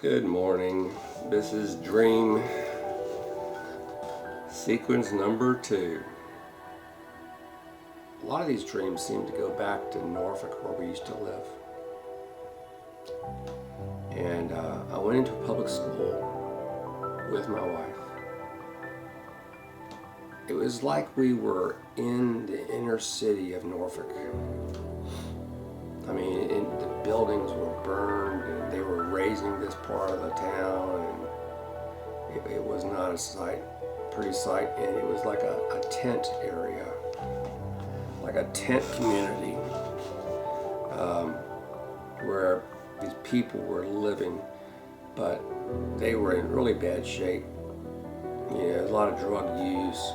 Good morning. This is dream sequence number 2. A lot of these dreams seem to go back to Norfolk where we used to live. And I went into public school with my wife. It was like we were in the inner city of Norfolk. I mean, the buildings were burned and they were razing this part of the town, and it was not a pretty sight, and it was like a tent area, like a tent community where these people were living, but they were in really bad shape. You know, a lot of drug use,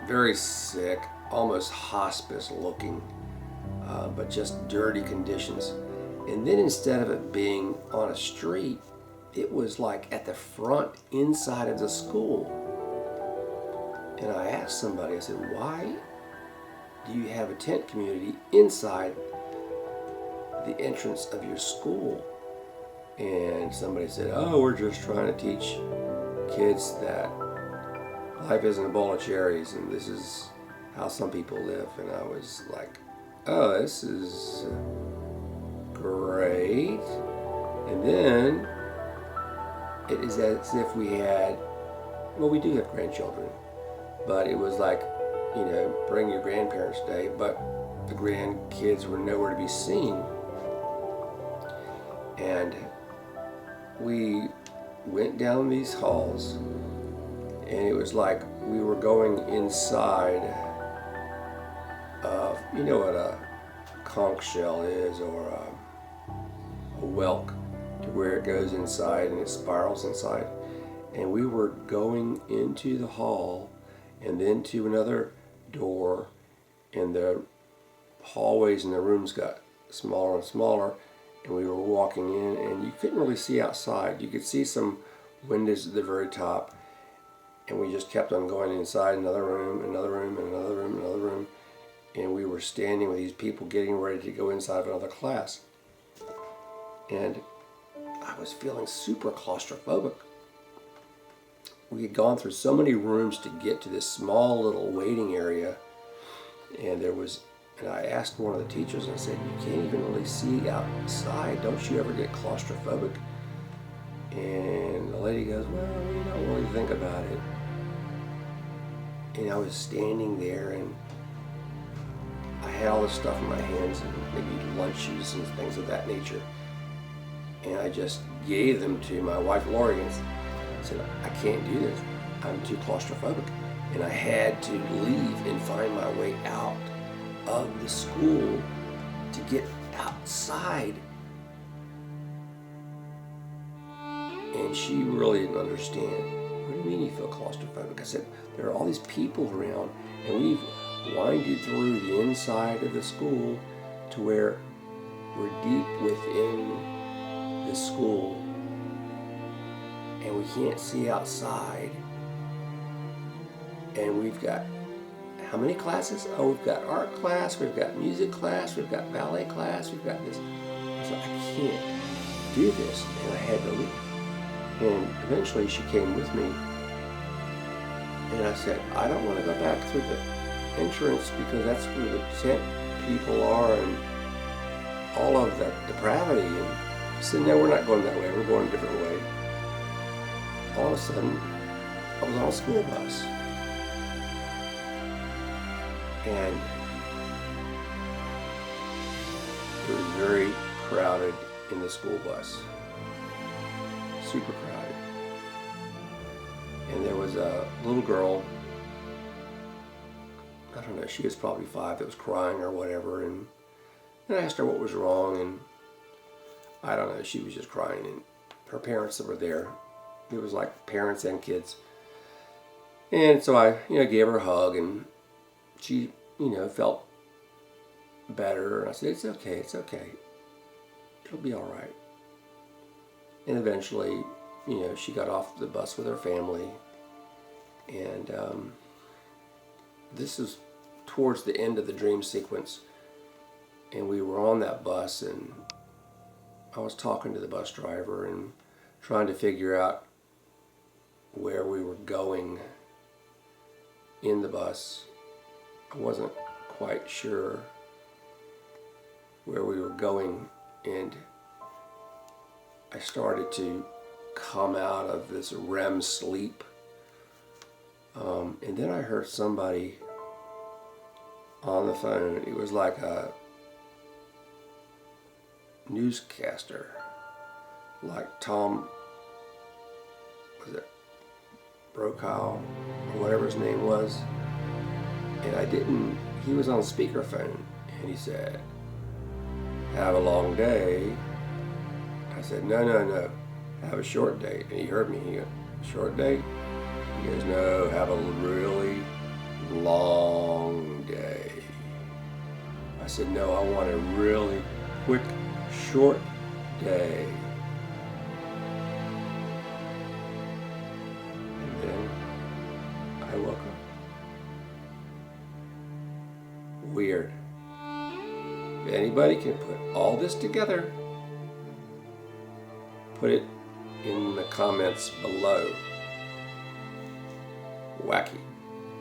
very sick, almost hospice looking, but just dirty conditions. And then instead of it being on a street, it was like at the front inside of the school. And I asked somebody, I said, why do you have a tent community inside the entrance of your school? And somebody said, oh, we're just trying to teach kids that life isn't a bowl of cherries and this is how some people live. And I was like, oh, this is great. And then it is as if we had, well, we do have grandchildren, but it was like, you know, bring your grandparents' day, but the grandkids were nowhere to be seen. And we went down these halls, and it was like we were going inside of, you know what a conch shell is, or a whelk, to where it goes inside and it spirals inside. And we were going into the hall and then to another door, and the hallways and the rooms got smaller and smaller, and we were walking in and you couldn't really see outside. You could see some windows at the very top, and we just kept on going inside another room, another room, and another room, another room. And we were standing with these people getting ready to go inside of another class. And I was feeling super claustrophobic. We had gone through so many rooms to get to this small little waiting area. And I asked one of the teachers, I said, you can't even really see outside. Don't you ever get claustrophobic? And the lady goes, well, we don't really think about it. And I was standing there, and I had all this stuff in my hands, and maybe lunches and things of that nature. And I just gave them to my wife, Lori, and said, I can't do this. I'm too claustrophobic. And I had to leave and find my way out of the school to get outside. And she really didn't understand. What do you mean you feel claustrophobic? I said, there are all these people around, and we've winded through the inside of the school to where we're deep within the school, and we can't see outside. And we've got how many classes? Oh, we've got art class, we've got music class, we've got ballet class, we've got this. I said, I can't do this, and I had to leave. And eventually she came with me, and I said, I don't want to go back through the entrance because that's where the tent people are and all of that depravity. And I said, no, we're not going that way, we're going a different way. All of a sudden, I was on a school bus. And it was very crowded in the school bus. Super crowded. And there was a little girl, I don't know, she was probably 5, that was crying or whatever, and I asked her what was wrong, and I don't know, she was just crying, and her parents that were there, it was like parents and kids. And so I, gave her a hug, and she, felt better, and I said, it's okay, it'll be all right. And eventually, she got off the bus with her family, and this is towards the end of the dream sequence, and we were on that bus, and I was talking to the bus driver and trying to figure out where we were going in the bus. I wasn't quite sure where we were going, and I started to come out of this REM sleep. And then I heard somebody on the phone. It was like a newscaster, like Tom, was it Brokaw, or whatever his name was. And he was on speakerphone, and he said, "Have a long day." I said, no, have a short day. And he heard me. He goes, "Short day?" He goes, "No, have a really long day." I said, "No, I want a really quick, short day." And then I woke up. Weird. If anybody can put all this together, put it in the comments below. Wacky.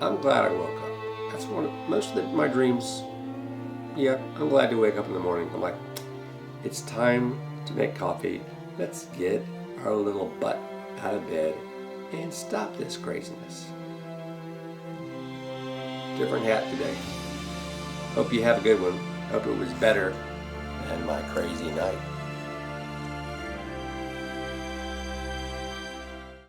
I'm glad I woke up. That's most of my dreams. Yeah, I'm glad to wake up in the morning. I'm like, it's time to make coffee. Let's get our little butt out of bed and stop this craziness. Different hat today. Hope you have a good one. Hope it was better than my crazy night.